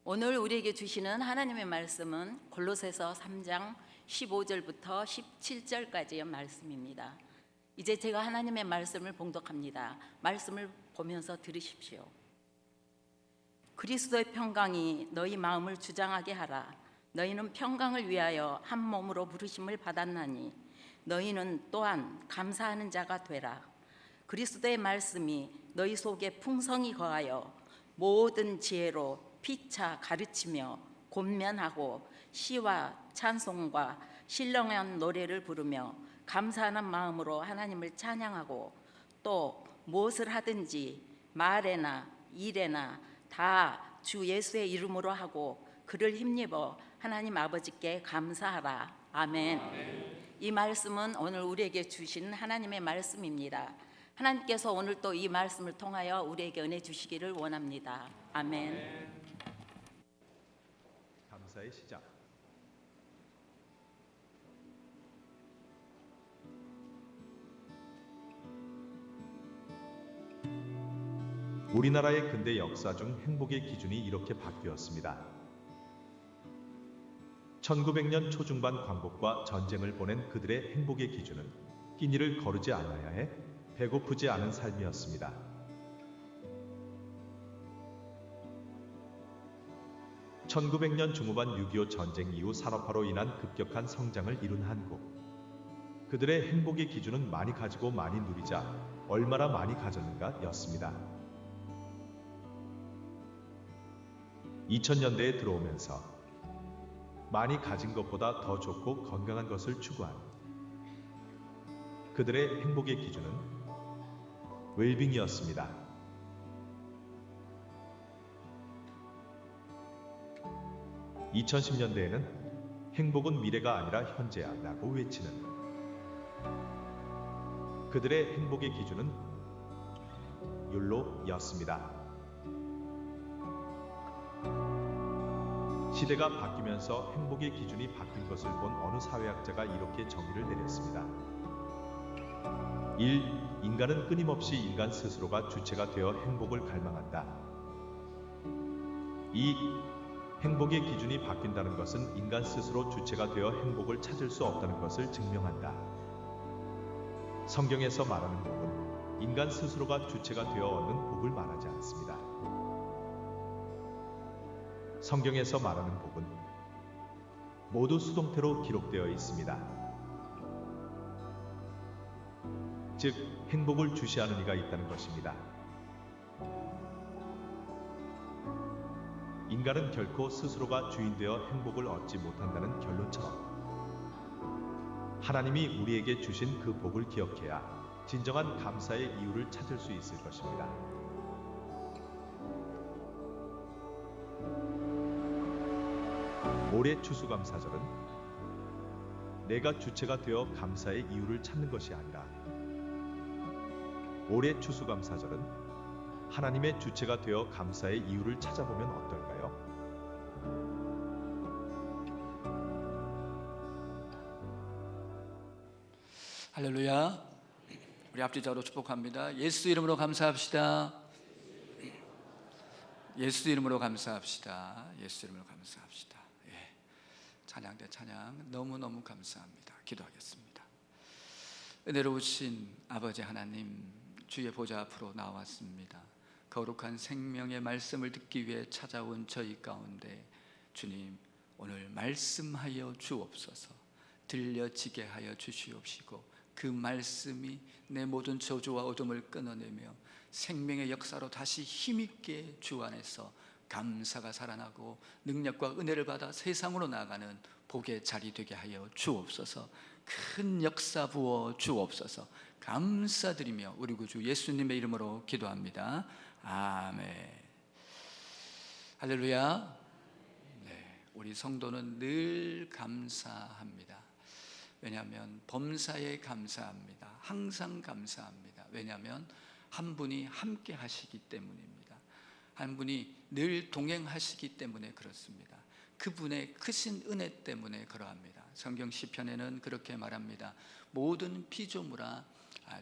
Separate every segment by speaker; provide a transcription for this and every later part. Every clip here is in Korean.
Speaker 1: 오늘 우리에게 주시는 하나님의 말씀은 골로새서 3장 15절부터 17절까지의 말씀입니다. 이제 제가 하나님의 말씀을 봉독합니다. 말씀을 보면서 들으십시오. 그리스도의 평강이 너희 마음을 주장하게 하라. 너희는 평강을 위하여 한 몸으로 부르심을 받았나니 너희는 또한 감사하는 자가 되라. 그리스도의 말씀이 너희 속에 풍성히 거하여 모든 지혜로 피차 가르치며 권면하고 시와 찬송과 신령한 노래를 부르며 감사하는 마음으로 하나님을 찬양하고 또 무엇을 하든지 말에나 일에나 다 주 예수의 이름으로 하고 그를 힘입어 하나님 아버지께 감사하라. 아멘. 이 말씀은 오늘 우리에게 주신 하나님의 말씀입니다. 하나님께서 오늘 또 이 말씀을 통하여 우리에게 은혜 주시기를 원합니다. 아멘.
Speaker 2: 감사의 시작. 우리나라의 근대 역사 중 행복의 기준이 이렇게 바뀌었습니다. 1900년 초중반 광복과 전쟁을 보낸 그들의 행복의 기준은 끼니를 거르지 않아야 해 배고프지 않은 삶이었습니다. 1900년 중후반 6.25 전쟁 이후 산업화로 인한 급격한 성장을 이룬 한국. 그들의 행복의 기준은 많이 가지고 많이 누리자 얼마나 많이 가졌는가 였습니다. 2000년대에 들어오면서 많이 가진 것보다 더 좋고 건강한 것을 추구한 그들의 행복의 기준은 웰빙이었습니다. 2010년대에는 행복은 미래가 아니라 현재야 라고 외치는 그들의 행복의 기준은 욜로였습니다. 시대가 바뀌면서 행복의 기준이 바뀐 것을 본 어느 사회학자가 이렇게 정의를 내렸습니다. 1. 인간은 끊임없이 인간 스스로가 주체가 되어 행복을 갈망한다. 2. 행복의 기준이 바뀐다는 것은 인간 스스로 주체가 되어 행복을 찾을 수 없다는 것을 증명한다. 성경에서 말하는 복은 인간 스스로가 주체가 되어 얻는 복을 말하지 않습니다. 성경에서 말하는 복은 모두 수동태로 기록되어 있습니다. 즉, 행복을 주시하는 이가 있다는 것입니다. 인간은 결코 스스로가 주인되어 행복을 얻지 못한다는 결론처럼 하나님이 우리에게 주신 그 복을 기억해야 진정한 감사의 이유를 찾을 수 있을 것입니다. 올해 추수감사절은 내가 주체가 되어 감사의 이유를 찾는 것이 아니라 올해 추수감사절은 하나님의 주체가 되어 감사의 이유를 찾아보면 어떨까요?
Speaker 3: 할렐루야. 우리 앞뒤자로 축복합니다. 예수 이름으로 감사합시다. 예수 이름으로 감사합시다. 예수 이름으로 감사합시다. 예. 찬양 대 찬양 너무너무 감사합니다. 기도하겠습니다. 은혜로우신 아버지 하나님, 주의 보좌 앞으로 나왔습니다. 거룩한 생명의 말씀을 듣기 위해 찾아온 저희 가운데 주님, 오늘 말씀하여 주옵소서. 들려지게 하여 주시옵시고 그 말씀이 내 모든 저주와 어둠을 끊어내며 생명의 역사로 다시 힘있게 주 안에서 감사가 살아나고 능력과 은혜를 받아 세상으로 나아가는 복의 자리 되게 하여 주옵소서. 큰 역사 부어 주옵소서. 감사드리며 우리 구주 예수님의 이름으로 기도합니다. 아멘. 할렐루야. 네, 우리 성도는 늘 감사합니다. 왜냐하면 범사에 감사합니다. 항상 감사합니다. 왜냐하면 한 분이 함께 하시기 때문입니다. 한 분이 늘 동행하시기 때문에 그렇습니다. 그분의 크신 은혜 때문에 그러합니다. 성경 시편에는 그렇게 말합니다. 모든 피조물아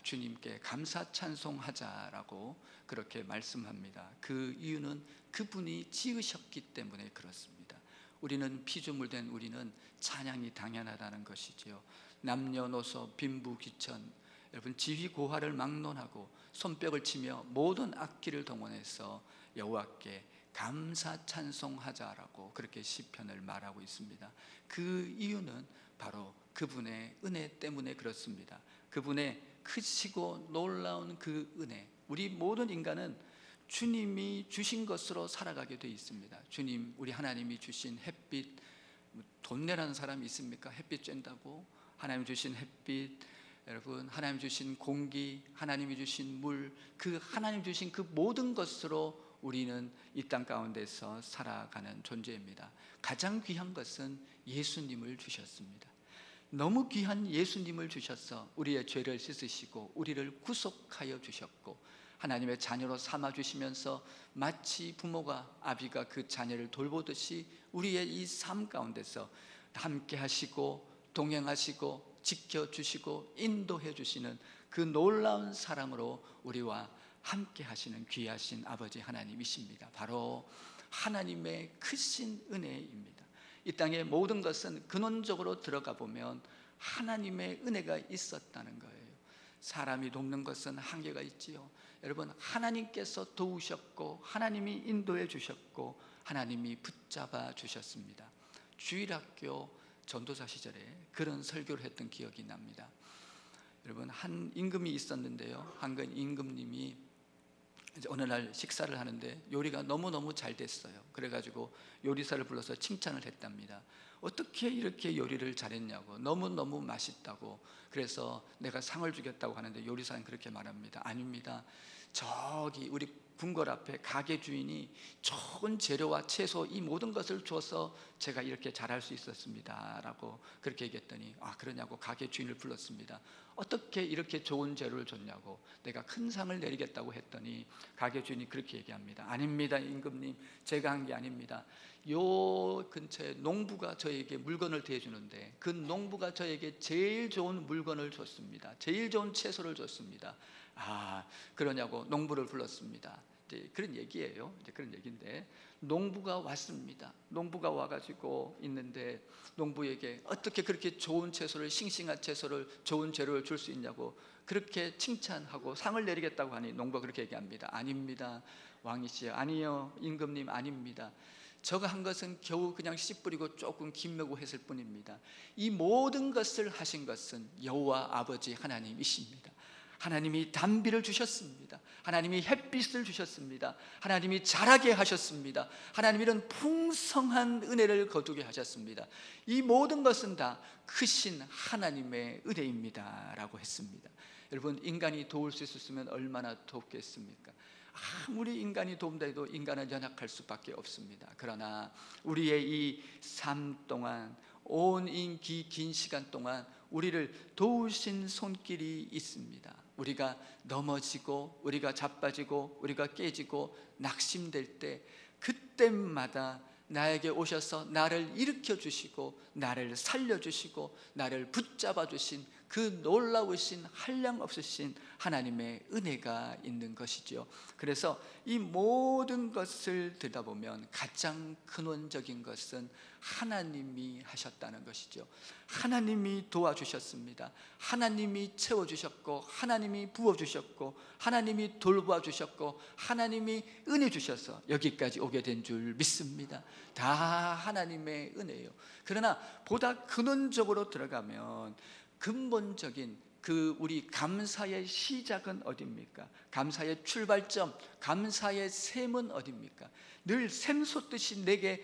Speaker 3: 주님께 감사 찬송하자라고 그렇게 말씀합니다. 그 이유는 그분이 지으셨기 때문에 그렇습니다. 우리는 피조물된 우리는 찬양이 당연하다는 것이지요. 남녀노소 빈부귀천, 여러분 지휘고하를 막론하고 손뼉을 치며 모든 악기를 동원해서 여호와께 감사 찬송하자라고 그렇게 시편을 말하고 있습니다. 그 이유는 바로 그분의 은혜 때문에 그렇습니다. 그분의 크시고 놀라운 그 은혜, 우리 모든 인간은 주님이 주신 것으로 살아가게 되어 있습니다. 주님, 우리 하나님이 주신 햇빛, 돈 내라는 사람이 있습니까? 햇빛 쬐다고. 하나님 주신 햇빛, 여러분 하나님 주신 공기, 하나님이 주신 물, 그 하나님 주신 그 모든 것으로 우리는 이 땅 가운데서 살아가는 존재입니다. 가장 귀한 것은 예수님을 주셨습니다. 너무 귀한 예수님을 주셔서 우리의 죄를 씻으시고 우리를 구속하여 주셨고 하나님의 자녀로 삼아 주시면서 마치 부모가 아비가 그 자녀를 돌보듯이 우리의 이 삶 가운데서 함께 하시고 동행하시고 지켜주시고 인도해 주시는 그 놀라운 사랑으로 우리와 함께 하시는 귀하신 아버지 하나님이십니다. 바로 하나님의 크신 은혜입니다. 이 땅의 모든 것은 근원적으로 들어가 보면 하나님의 은혜가 있었다는 거예요. 사람이 돕는 것은 한계가 있지요. 여러분, 하나님께서 도우셨고 하나님이 인도해 주셨고 하나님이 붙잡아 주셨습니다. 주일학교 전도사 시절에 그런 설교를 했던 기억이 납니다. 여러분, 한 임금이 있었는데요, 한 임금님이 이제 어느 날 식사를 하는데 요리가 너무너무 잘 됐어요. 그래가지고 요리사를 불러서 칭찬을 했답니다. 어떻게 이렇게 요리를 잘했냐고, 너무너무 맛있다고. 그래서 내가 상을 주겠다고 하는데 요리사는 그렇게 말합니다. 아닙니다. 저기 우리 궁궐 앞에 가게 주인이 좋은 재료와 채소 이 모든 것을 줘서 제가 이렇게 잘할 수 있었습니다 라고 그렇게 얘기했더니, 아 그러냐고 가게 주인을 불렀습니다. 어떻게 이렇게 좋은 재료를 줬냐고, 내가 큰 상을 내리겠다고 했더니 가게 주인이 그렇게 얘기합니다. 아닙니다 임금님, 제가 한 게 아닙니다. 요 근처에 농부가 저에게 물건을 대주는데 그 농부가 저에게 제일 좋은 물건을 줬습니다. 제일 좋은 채소를 줬습니다. 아 그러냐고 농부를 불렀습니다. 이제 그런 얘기예요. 이제 그런 얘기인데 농부가 왔습니다. 농부가 와가지고 있는데 농부에게 어떻게 그렇게 좋은 채소를, 싱싱한 채소를, 좋은 재료를 줄 수 있냐고 그렇게 칭찬하고 상을 내리겠다고 하니 농부가 그렇게 얘기합니다. 아닙니다 왕이시여, 아니요 임금님, 아닙니다. 저가 한 것은 겨우 그냥 씨 뿌리고 조금 김매고 했을 뿐입니다. 이 모든 것을 하신 것은 여호와 아버지 하나님이십니다. 하나님이 단비를 주셨습니다. 하나님이 햇빛을 주셨습니다. 하나님이 자라게 하셨습니다. 하나님이 이런 풍성한 은혜를 거두게 하셨습니다. 이 모든 것은 다 크신 하나님의 은혜입니다 라고 했습니다. 여러분, 인간이 도울 수 있었으면 얼마나 돕겠습니까? 아무리 인간이 돕다 해도 인간은 연약할 수밖에 없습니다. 그러나 우리의 이 삶 동안, 온 긴 시간 동안 우리를 도우신 손길이 있습니다. 우리가 넘어지고 우리가 자빠지고 우리가 깨지고 낙심될 때 그때마다 나에게 오셔서 나를 일으켜 주시고 나를 살려 주시고 나를 붙잡아 주신 그 놀라우신 한량없으신 하나님의 은혜가 있는 것이죠. 그래서 이 모든 것을 들여다보면 가장 근원적인 것은 하나님이 하셨다는 것이죠. 하나님이 도와주셨습니다. 하나님이 채워주셨고 하나님이 부어주셨고 하나님이 돌봐주셨고 하나님이 은혜 주셔서 여기까지 오게 된 줄 믿습니다. 다 하나님의 은혜예요. 그러나 보다 근원적으로 들어가면 근본적인 그 우리 감사의 시작은 어디입니까? 감사의 출발점, 감사의 샘은 어디입니까? 늘 샘솟듯이 내게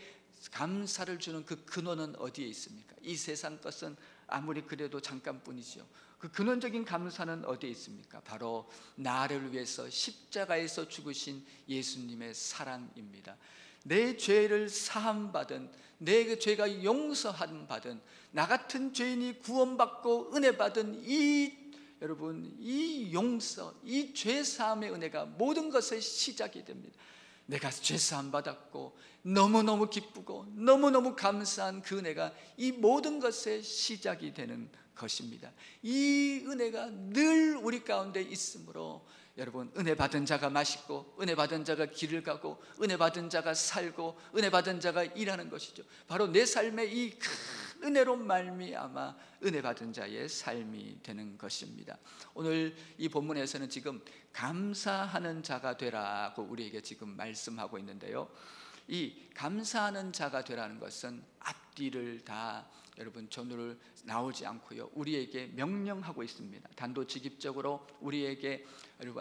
Speaker 3: 감사를 주는 그 근원은 어디에 있습니까? 이 세상 것은 아무리 그래도 잠깐뿐이죠. 그 근원적인 감사는 어디에 있습니까? 바로 나를 위해서 십자가에서 죽으신 예수님의 사랑입니다. 내 죄를 사함받은, 내 죄가 용서함 받은, 나 같은 죄인이 구원받고 은혜 받은 여러분 이 용서, 이 죄 사함의 은혜가 모든 것의 시작이 됩니다. 내가 죄사함 받았고 너무너무 기쁘고 너무너무 감사한 그 은혜가 이 모든 것의 시작이 되는 것입니다. 이 은혜가 늘 우리 가운데 있으므로 여러분, 은혜 받은 자가 맛있고 은혜 받은 자가 길을 가고 은혜 받은 자가 살고 은혜 받은 자가 일하는 것이죠. 바로 내 삶의 이 큰 은혜로 말미암아 은혜 받은 자의 삶이 되는 것입니다. 오늘 이 본문에서는 지금 감사하는 자가 되라고 우리에게 지금 말씀하고 있는데요, 이 감사하는 자가 되라는 것은 앞뒤를 다 여러분 전후를 나오지 않고요, 우리에게 명령하고 있습니다. 단도직입적으로 우리에게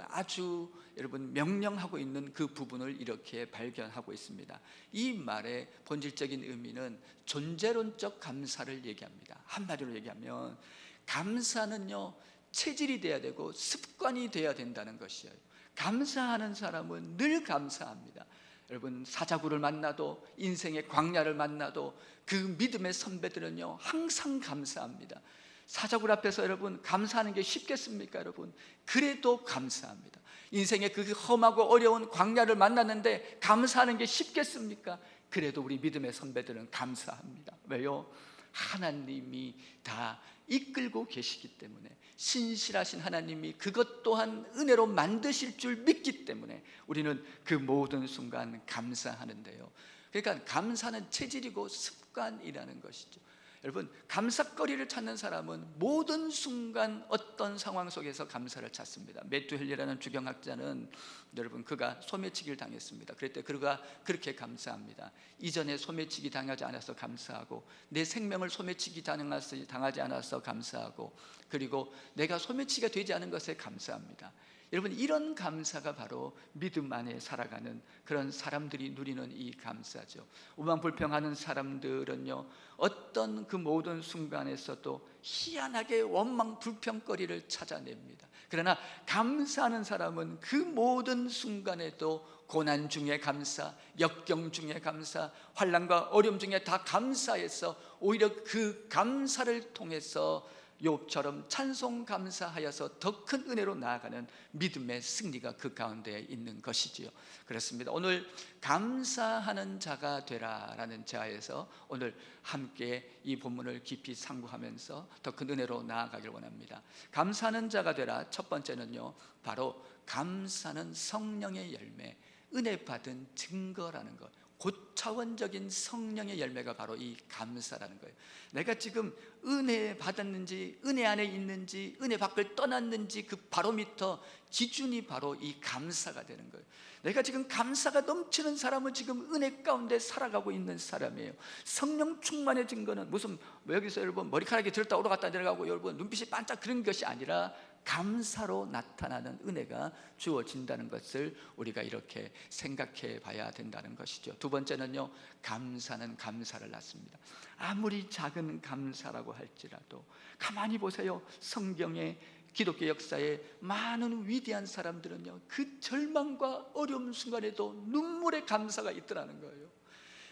Speaker 3: 아주 명령하고 있는 그 부분을 이렇게 발견하고 있습니다. 이 말의 본질적인 의미는 존재론적 감사를 얘기합니다. 한마디로 얘기하면 감사는요, 체질이 돼야 되고 습관이 돼야 된다는 것이에요. 감사하는 사람은 늘 감사합니다. 여러분, 사자구를 만나도, 인생의 광야를 만나도 그 믿음의 선배들은요 항상 감사합니다. 사자굴 앞에서 여러분 감사하는 게 쉽겠습니까? 여러분, 그래도 감사합니다. 인생의 그 험하고 어려운 광야를 만났는데 감사하는 게 쉽겠습니까? 그래도 우리 믿음의 선배들은 감사합니다. 왜요? 하나님이 다 이끌고 계시기 때문에, 신실하신 하나님이 그것 또한 은혜로 만드실 줄 믿기 때문에 우리는 그 모든 순간 감사하는데요, 그러니까 감사는 체질이고 습관이라는 것이죠. 여러분, 감사거리를 찾는 사람은 모든 순간 어떤 상황 속에서 감사를 찾습니다. 매튜 헨리라는 주경학자는 여러분, 그가 소매치기를 당했습니다. 그럴 때 그가 그렇게 감사합니다. 이전에 소매치기 당하지 않아서 감사하고, 내 생명을 소매치기 당하지 않아서 감사하고, 그리고 내가 소매치기가 되지 않은 것에 감사합니다. 여러분, 이런 감사가 바로 믿음 안에 살아가는 그런 사람들이 누리는 이 감사죠. 우만불평하는 사람들은요, 어떤 그 모든 순간에서도 희한하게 원망 불평거리를 찾아냅니다. 그러나 감사하는 사람은 그 모든 순간에도 고난 중에 감사, 역경 중에 감사, 환난과 어려움 중에 다 감사해서 오히려 그 감사를 통해서 욥처럼 찬송 감사하여서 더 큰 은혜로 나아가는 믿음의 승리가 그 가운데 있는 것이지요. 그렇습니다. 오늘 감사하는 자가 되라라는 자에서 오늘 함께 이 본문을 깊이 상고하면서 더 큰 은혜로 나아가길 원합니다. 감사하는 자가 되라, 첫 번째는요, 바로 감사는 성령의 열매, 은혜 받은 증거라는 것, 고차원적인 성령의 열매가 바로 이 감사라는 거예요. 내가 지금 은혜 받았는지, 은혜 안에 있는지, 은혜 밖을 떠났는지 그 바로미터 기준이 바로 이 감사가 되는 거예요. 내가 지금 감사가 넘치는 사람은 지금 은혜 가운데 살아가고 있는 사람이에요. 성령 충만해진 거는 무슨 여기서 여러분 머리카락이 들었다 올라갔다 내려가고 여러분 눈빛이 반짝 그런 것이 아니라 감사로 나타나는 은혜가 주어진다는 것을 우리가 이렇게 생각해 봐야 된다는 것이죠. 두 번째는요, 감사는 감사를 낳습니다. 아무리 작은 감사라고 할지라도 가만히 보세요. 성경의 기독교 역사에 많은 위대한 사람들은요, 그 절망과 어려움 순간에도 눈물의 감사가 있더라는 거예요.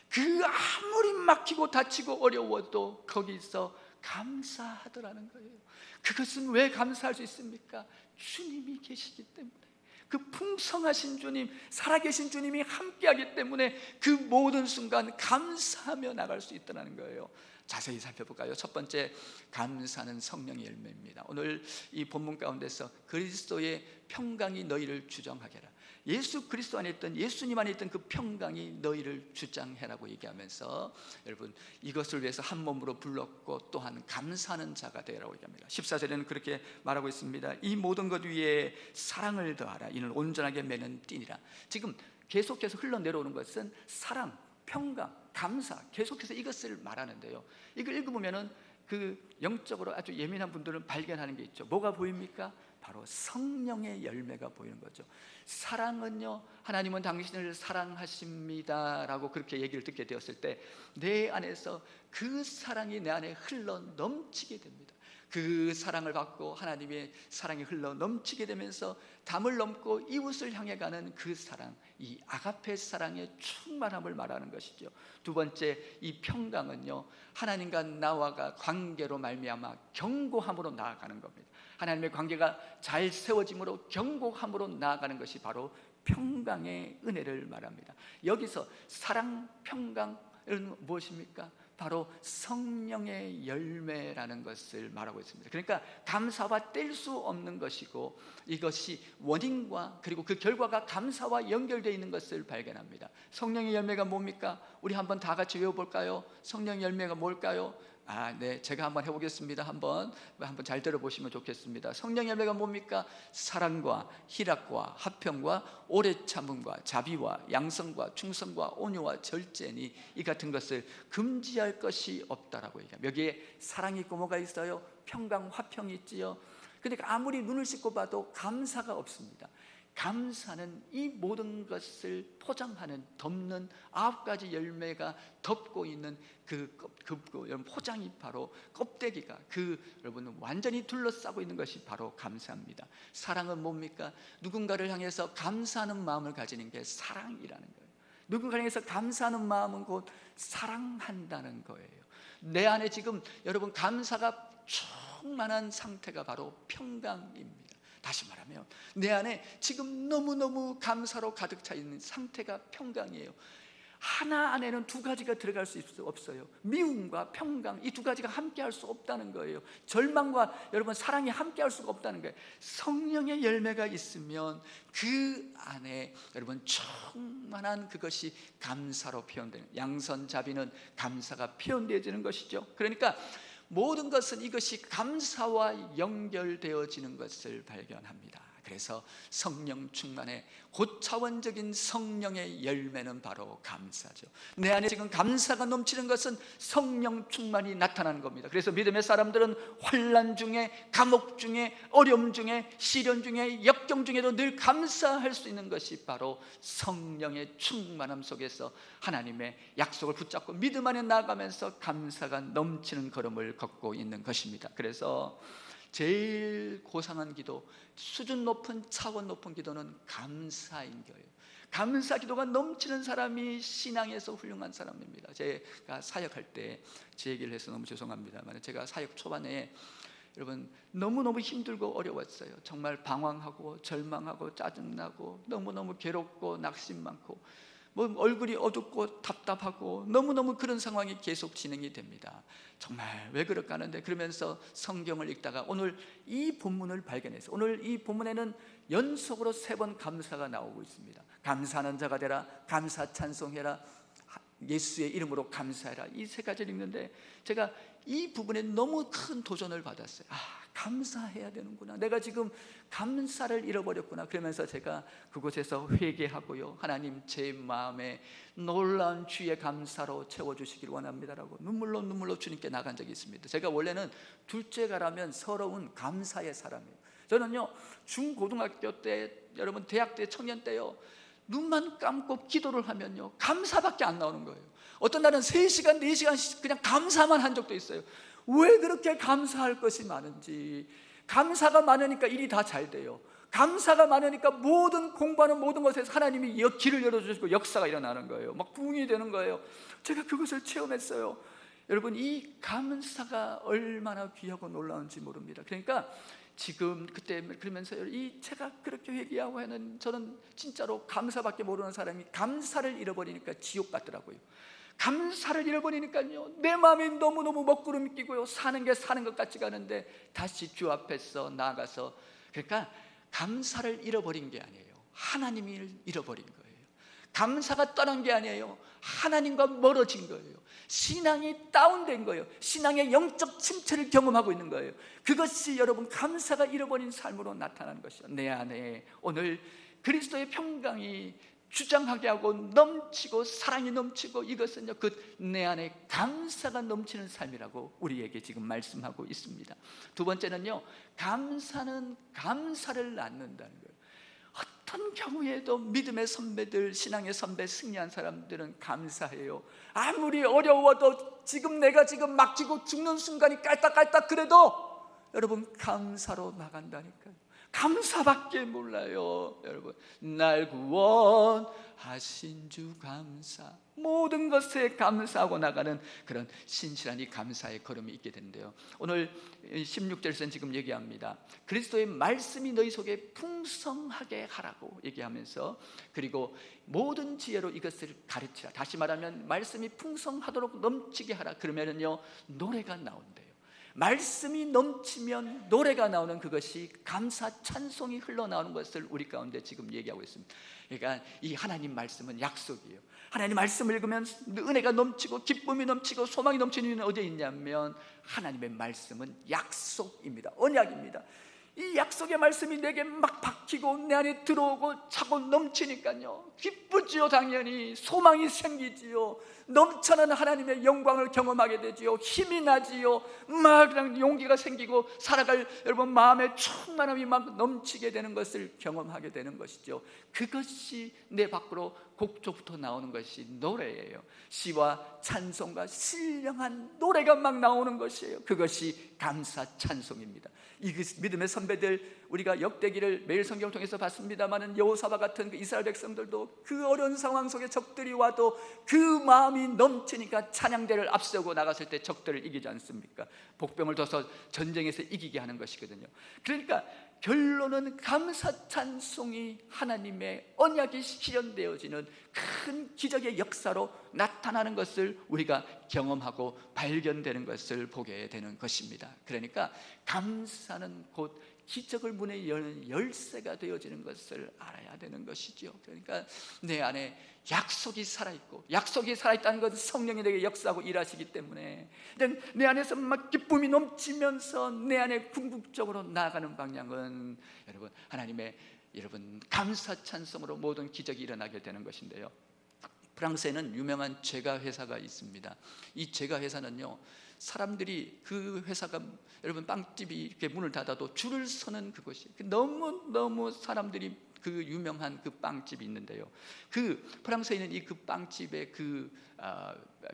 Speaker 3: 그 아무리 막히고 다치고 어려워도 거기서 감사하더라는 거예요. 그것은 왜 감사할 수 있습니까? 주님이 계시기 때문에, 그 풍성하신 주님, 살아계신 주님이 함께하기 때문에 그 모든 순간 감사하며 나갈 수 있다는 거예요. 자세히 살펴볼까요? 첫 번째, 감사는 성령의 열매입니다. 오늘 이 본문 가운데서 그리스도의 평강이 너희를 주장하게라, 예수 그리스도 안에 있던, 예수님 안에 있던 그 평강이 너희를 주장해라고 얘기하면서 여러분, 이것을 위해서 한 몸으로 불렀고 또한 감사하는 자가 되라고 얘기합니다. 14절에는 그렇게 말하고 있습니다. 이 모든 것 위에 사랑을 더하라, 이는 온전하게 매는 띠니라. 지금 계속해서 흘러내려오는 것은 사랑, 평강, 감사, 계속해서 이것을 말하는데요, 이걸 읽어보면은 그 영적으로 아주 예민한 분들은 발견하는 게 있죠. 뭐가 보입니까? 바로 성령의 열매가 보이는 거죠. 사랑은요, 하나님은 당신을 사랑하십니다라고 그렇게 얘기를 듣게 되었을 때 내 안에서 그 사랑이 내 안에 흘러 넘치게 됩니다. 그 사랑을 받고 하나님의 사랑이 흘러 넘치게 되면서 담을 넘고 이웃을 향해 가는 그 사랑, 이 아가페 사랑의 충만함을 말하는 것이죠. 두 번째, 이 평강은요, 하나님과 나와가 관계로 말미암아 견고함으로 나아가는 겁니다. 하나님의 관계가 잘 세워짐으로 견고함으로 나아가는 것이 바로 평강의 은혜를 말합니다. 여기서 사랑, 평강은 무엇입니까? 바로 성령의 열매라는 것을 말하고 있습니다. 그러니까 감사와 뗄 수 없는 것이고, 이것이 원인과 그리고 그 결과가 감사와 연결되어 있는 것을 발견합니다. 성령의 열매가 뭡니까? 우리 한번 다 같이 외워볼까요? 성령의 열매가 뭘까요? 네, 제가 한번 해보겠습니다. 한번 잘 들어보시면 좋겠습니다. 성령의 열매가 뭡니까? 사랑과 희락과 화평과 오래 참음과 자비와 양성과 충성과 온유와 절제니 이 같은 것을 금지할 것이 없다라고 얘기합니다. 여기에 사랑이 있고 뭐가 있어요? 평강, 화평이 있지요. 그러니까 아무리 눈을 씻고 봐도 감사가 없습니다. 감사는 이 모든 것을 포장하는, 덮는 9가지 열매가 덮고 있는 그 포장이 바로 껍데기가, 여러분 완전히 둘러싸고 있는 것이 바로 감사입니다. 사랑은 뭡니까? 누군가를 향해서 감사하는 마음을 가지는 게 사랑이라는 거예요. 누군가를 향해서 감사하는 마음은 곧 사랑한다는 거예요. 내 안에 지금 여러분 감사가 충만한 상태가 바로 평강입니다. 다시 말하면 내 안에 지금 너무너무 감사로 가득 차 있는 상태가 평강이에요. 하나 안에는 2가지가 들어갈 수 없어요. 미움과 평강, 이 2가지가 함께 할 수 없다는 거예요. 절망과 여러분 사랑이 함께 할 수가 없다는 거예요. 성령의 열매가 있으면 그 안에 여러분 충만한 그것이 감사로 표현되는, 양선자비는 감사가 표현되어지는 것이죠. 그러니까 모든 것은 이것이 감사와 연결되어지는 것을 발견합니다. 그래서 성령 충만의 고차원적인 성령의 열매는 바로 감사죠. 내 안에 지금 감사가 넘치는 것은 성령 충만이 나타나는 겁니다. 그래서 믿음의 사람들은 환난 중에, 감옥 중에, 어려움 중에, 시련 중에, 역경 중에도 늘 감사할 수 있는 것이 바로 성령의 충만함 속에서 하나님의 약속을 붙잡고 믿음 안에 나아가면서 감사가 넘치는 걸음을 걷고 있는 것입니다. 그래서 제일 고상한 기도, 수준 높은, 차원 높은 기도는 감사인 거예요. 감사 기도가 넘치는 사람이 신앙에서 훌륭한 사람입니다. 제가 사역할 때 제 얘기를 해서 너무 죄송합니다만, 제가 사역 초반에 여러분 너무너무 힘들고 어려웠어요. 정말 방황하고 절망하고 짜증나고 너무너무 괴롭고 낙심 많고 얼굴이 어둡고 답답하고 너무너무 그런 상황이 계속 진행이 됩니다. 정말 왜 그럴까 하는데, 그러면서 성경을 읽다가 오늘 이 본문을 발견했어요. 오늘 이 본문에는 연속으로 3번 감사가 나오고 있습니다. 감사하는 자가 되라, 감사 찬송해라, 예수의 이름으로 감사해라. 이 3가지를 읽는데 제가 이 부분에 너무 큰 도전을 받았어요. 감사해야 되는구나, 내가 지금 감사를 잃어버렸구나. 그러면서 제가 그곳에서 회개하고요, 하나님 제 마음에 놀라운 주의 감사로 채워주시길 원합니다라고 눈물로 주님께 나간 적이 있습니다. 제가 원래는 둘째가라면 서러운 감사의 사람이에요. 저는요 중고등학교 때, 여러분 대학 때, 청년 때요, 눈만 감고 기도를 하면요 감사밖에 안 나오는 거예요. 어떤 날은 3시간, 4시간씩 그냥 감사만 한 적도 있어요. 왜 그렇게 감사할 것이 많은지. 감사가 많으니까 일이 다 잘 돼요. 감사가 많으니까 모든 공부하는 모든 것에서 하나님이 길을 열어주시고 역사가 일어나는 거예요. 막 부흥이 되는 거예요. 제가 그것을 체험했어요. 여러분 이 감사가 얼마나 귀하고 놀라운지 모릅니다. 그러니까 지금 그때 그러면서 제가 그렇게 회개하고 하는, 저는 진짜로 감사밖에 모르는 사람이 감사를 잃어버리니까 지옥 같더라고요. 감사를 잃어버리니까요 내 마음이 너무너무 먹구름이 끼고요, 사는 게 사는 것 같지가 않은데 다시 주 앞에서 나아가서, 그러니까 감사를 잃어버린 게 아니에요, 하나님을 잃어버린 거예요. 감사가 떠난 게 아니에요, 하나님과 멀어진 거예요. 신앙이 다운된 거예요. 신앙의 영적 침체를 경험하고 있는 거예요. 그것이 여러분 감사가 잃어버린 삶으로 나타나는 것이요, 내 안에 오늘 그리스도의 평강이 주장하게 하고 넘치고 사랑이 넘치고, 이것은요 내 안에 감사가 넘치는 삶이라고 우리에게 지금 말씀하고 있습니다. 2번째는요, 감사는 감사를 낳는다는 거예요. 어떤 경우에도 믿음의 선배들, 신앙의 선배, 승리한 사람들은 감사해요. 아무리 어려워도 지금 내가 지금 막히고 죽는 순간이 깔딱깔딱 그래도 여러분 감사로 나간다니까요. 감사밖에 몰라요. 여러분, 날 구원하신 주 감사, 모든 것에 감사하고 나가는 그런 신실한 이 감사의 걸음이 있게 되는데요, 오늘 16절에서는 지금 얘기합니다. 그리스도의 말씀이 너희 속에 풍성하게 하라고 얘기하면서, 그리고 모든 지혜로 이것을 가르치라. 다시 말하면 말씀이 풍성하도록 넘치게 하라. 그러면은요, 노래가 나온대요. 말씀이 넘치면 노래가 나오는, 그것이 감사 찬송이 흘러나오는 것을 우리 가운데 지금 얘기하고 있습니다. 그러니까 이 하나님 말씀은 약속이에요. 하나님 말씀을 읽으면 은혜가 넘치고 기쁨이 넘치고 소망이 넘치는 이유는 어디에 있냐면, 하나님의 말씀은 약속입니다. 언약입니다. 이 약속의 말씀이 내게 막 박히고 내 안에 들어오고 차고 넘치니까요, 기쁘지요. 당연히 소망이 생기지요. 넘쳐나는 하나님의 영광을 경험하게 되지요. 힘이 나지요. 막 그냥 용기가 생기고 살아갈, 여러분, 마음의 충만함이 막 넘치게 되는 것을 경험하게 되는 것이죠. 그것이 내 밖으로 곡조부터 나오는 것이 노래예요. 시와 찬송과 신령한 노래가 막 나오는 것이에요. 그것이 감사 찬송입니다. 이 믿음의 선배들, 우리가 역대기를 매일 성경을 통해서 봤습니다마는, 여호사밧 같은 그 이스라엘 백성들도 그 어려운 상황 속에 적들이 와도 그 마음이 넘치니까 찬양대를 앞세우고 나갔을 때 적들을 이기지 않습니까? 복병을 둬서 전쟁에서 이기게 하는 것이거든요. 그러니까 결론은 감사 찬송이 하나님의 언약이 실현되어지는 큰 기적의 역사로 나타나는 것을 우리가 경험하고 발견되는 것을 보게 되는 것입니다. 그러니까 감사는 곧 기적을 문에 여는 열쇠가 되어지는 것을 알아야 되는 것이죠. 그러니까 내 안에 약속이 살아있고, 약속이 살아있다는 것은 성령이 내게 역사하고 일하시기 때문에 내 안에서 막 기쁨이 넘치면서 내 안에 궁극적으로 나아가는 방향은, 여러분, 하나님의, 여러분, 감사 찬송으로 모든 기적이 일어나게 되는 것인데요, 프랑스에는 유명한 제과 회사가 있습니다. 이 제과 회사는요, 사람들이, 그 회사가, 여러분, 빵집이 이렇게 문을 닫아도 줄을 서는 그곳이, 너무 사람들이, 그 유명한 그 빵집이 있는데요, 그 프랑스에 있는 이 그 빵집의 그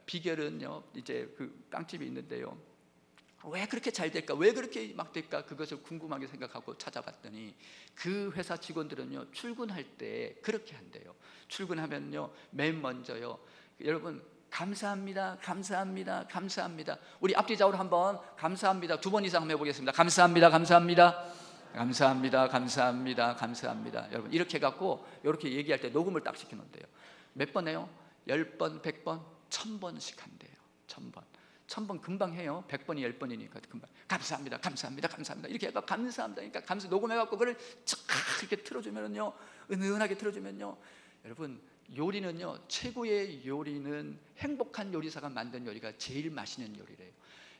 Speaker 3: 비결은요, 이제 그 빵집이 있는데요, 왜 그렇게 잘 될까, 왜 그렇게 막 될까, 그것을 궁금하게 생각하고 찾아봤더니, 그 회사 직원들은요, 출근할 때 그렇게 한대요. 출근하면요, 맨 먼저요, 여러분, 감사합니다, 감사합니다, 감사합니다. 우리 앞뒤좌우로 한번 감사합니다 2번 이상 한번 해보겠습니다. 감사합니다, 감사합니다, 감사합니다, 감사합니다, 감사합니다. 여러분, 이렇게 해갖고 이렇게 얘기할 때 녹음을 딱 시켜놓는데요. 몇 번 해요? 10번, 100번, 1000번씩 한대요. 1000번. 1000번 금방 해요. 100번이 10번이니까 금방. 감사합니다, 감사합니다, 감사합니다. 이렇게 해서 감사합니다. 그러니까 감사 녹음해갖고 그걸 쫙 이렇게 틀어주면요, 은은하게 틀어주면요, 여러분, 요리는요, 최고의 요리는 행복한 요리사가 만든 요리가 제일 맛있는 요리래요.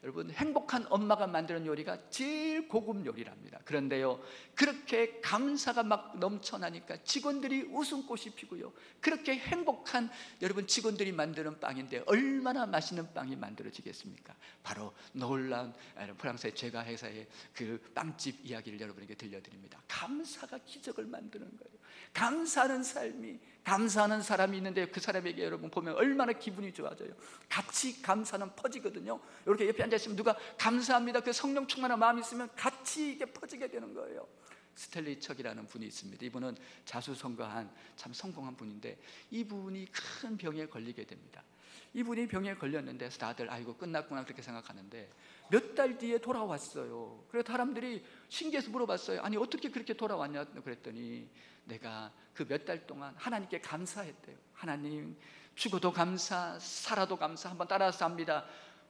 Speaker 3: 여러분, 행복한 엄마가 만드는 요리가 제일 고급 요리랍니다. 그런데요, 그렇게 감사가 막 넘쳐나니까 직원들이 웃음꽃이 피고요, 그렇게 행복한, 여러분, 직원들이 만드는 빵인데 얼마나 맛있는 빵이 만들어지겠습니까? 바로 놀라운 프랑스의 제과 회사의 그 빵집 이야기를 여러분에게 들려드립니다. 감사가 기적을 만드는 거예요. 감사하는 삶이, 감사하는 사람이 있는데 그 사람에게 여러분 보면 얼마나 기분이 좋아져요. 같이 감사는 퍼지거든요. 이렇게 옆에 앉아있으면 누가 감사합니다, 그 성령 충만한 마음이 있으면 같이 이게 퍼지게 되는 거예요. 스탠리 척이라는 분이 있습니다. 이분은 자수성가한 참 성공한 분인데, 이분이 큰 병에 걸리게 됩니다. 이분이 병에 걸렸는데 다들 아이고 끝났구나 그렇게 생각하는데, 몇 달 뒤에 돌아왔어요. 그래서 사람들이 신기해서 물어봤어요. 아니 어떻게 그렇게 돌아왔냐 그랬더니, 내가 그 몇 달 동안 하나님께 감사했대요. 하나님, 죽어도 감사, 살아도 감사. 한번 따라서 합니다.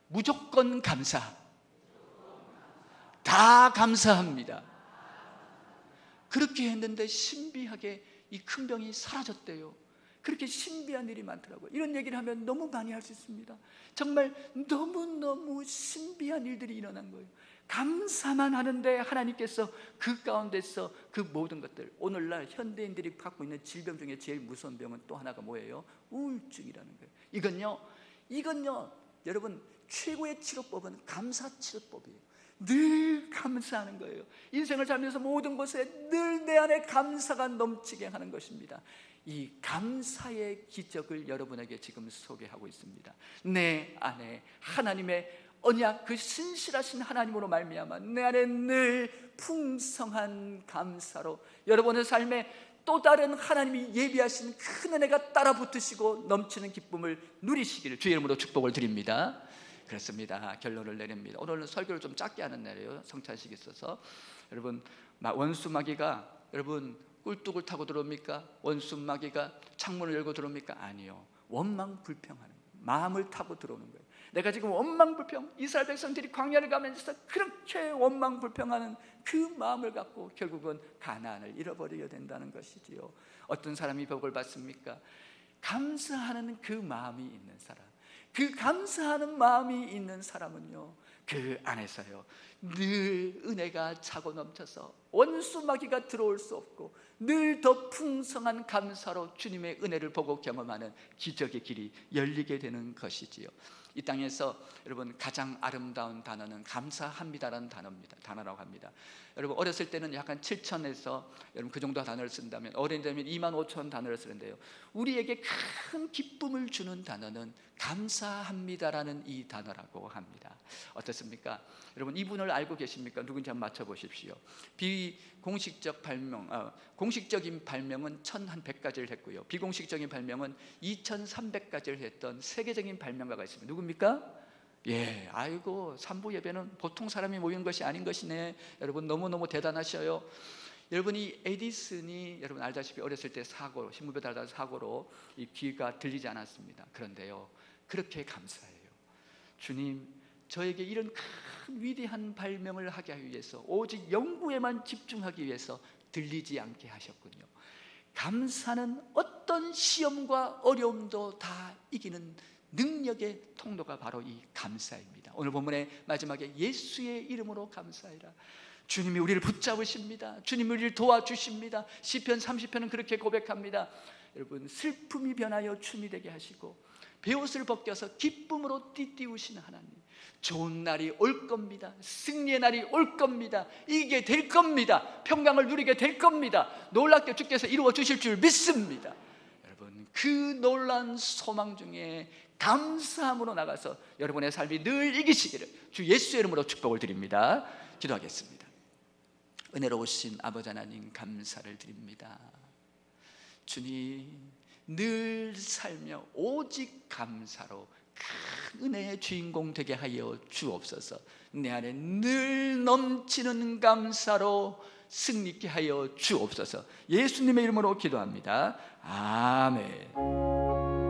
Speaker 3: 무조건 감사, 다 감사합니다. 그렇게 했는데 신비하게 이 큰 병이 사라졌대요. 그렇게 신비한 일이 많더라고요. 이런 얘기를 하면 너무 많이 할 수 있습니다. 정말 너무너무 신비한 일들이 일어난 거예요. 감사만 하는데 하나님께서 그 가운데서 그 모든 것들, 오늘날 현대인들이 갖고 있는 질병 중에 제일 무서운 병은 또 하나가 뭐예요? 우울증이라는 거예요. 이건요 여러분, 최고의 치료법은 감사 치료법이에요. 늘 감사하는 거예요. 인생을 살면서 모든 것에 늘 내 안에 감사가 넘치게 하는 것입니다. 이 감사의 기적을 여러분에게 지금 소개하고 있습니다. 내 안에 하나님의 언약, 그 신실하신 하나님으로 말미암아 내 안에 늘 풍성한 감사로 여러분의 삶에 또 다른 하나님이 예비하신 큰 은혜가 따라 붙으시고 넘치는 기쁨을 누리시기를 주의 이름으로 축복을 드립니다. 그렇습니다. 결론을 내립니다. 오늘은 설교를 좀 짧게 하는 날이에요. 성찬식이 있어서. 여러분, 원수 마귀가 여러분 꿀뚝을 타고 들어옵니까? 원수 마귀가 창문을 열고 들어옵니까? 아니요. 원망 불평하는 마음을 타고 들어오는 거예요. 내가 지금 원망 불평, 이스라엘 백성들이 광야를 가면서 그렇게 원망 불평하는 그 마음을 갖고 결국은 가나안을 잃어버리게 된다는 것이지요. 어떤 사람이 복을 받습니까? 감사하는 그 마음이 있는 사람. 그 감사하는 마음이 있는 사람은요, 그 안에서요 늘 은혜가 차고 넘쳐서 원수 마귀가 들어올 수 없고 늘 더 풍성한 감사로 주님의 은혜를 보고 경험하는 기적의 길이 열리게 되는 것이지요. 이 땅에서 여러분 가장 아름다운 단어는 감사합니다라는 단어라고 합니다. 여러분 어렸을 때는 약한 7,000에서 여러분 그 정도 단어를 쓴다면 어른이 되면 25,000 단어를 쓰는데요, 우리에게 큰 기쁨을 주는 단어는 감사합니다라는 이 단어라고 합니다. 어떻습니까? 여러분 이분을 알고 계십니까? 누군지 한번 맞춰보십시오. 비공식적 발명, 공식적인 발명은 1,100가지를 했고요, 비공식적인 발명은 2,300가지를 했던 세계적인 발명가가 있습니다. 누굽니까? 예, 아이고 산부 예배는 보통 사람이 모이는 것이 아닌 것이네. 여러분 너무너무 대단하셔요. 여러분 이 에디슨이 여러분 알다시피 어렸을 때 사고로, 신부배 달다 사고로 이 귀가 들리지 않았습니다. 그런데요 그렇게 감사해요. 주님, 저에게 이런 큰 위대한 발명을 하게 하기 위해서 오직 연구에만 집중하기 위해서 들리지 않게 하셨군요. 감사는 어떤 시험과 어려움도 다 이기는 능력의 통로가 바로 이 감사입니다. 오늘 본문의 마지막에 예수의 이름으로 감사해라. 주님이 우리를 붙잡으십니다. 주님이 우리를 도와주십니다. 시편 30편은 그렇게 고백합니다. 여러분 슬픔이 변하여 춤이 되게 하시고 베옷을 벗겨서 기쁨으로 띠띠우시는 하나님, 좋은 날이 올 겁니다. 승리의 날이 올 겁니다. 이게 될 겁니다. 평강을 누리게 될 겁니다. 놀랍게 주께서 이루어 주실 줄 믿습니다. 여러분 그 놀란 소망 중에 감사함으로 나가서 여러분의 삶이 늘 이기시기를 주 예수의 이름으로 축복을 드립니다. 기도하겠습니다. 은혜로우신 아버지 하나님 감사를 드립니다. 주님, 늘 살며 오직 감사로 큰 은혜의 주인공 되게 하여 주옵소서. 내 안에 늘 넘치는 감사로 승리케 하여 주옵소서. 예수님의 이름으로 기도합니다. 아멘.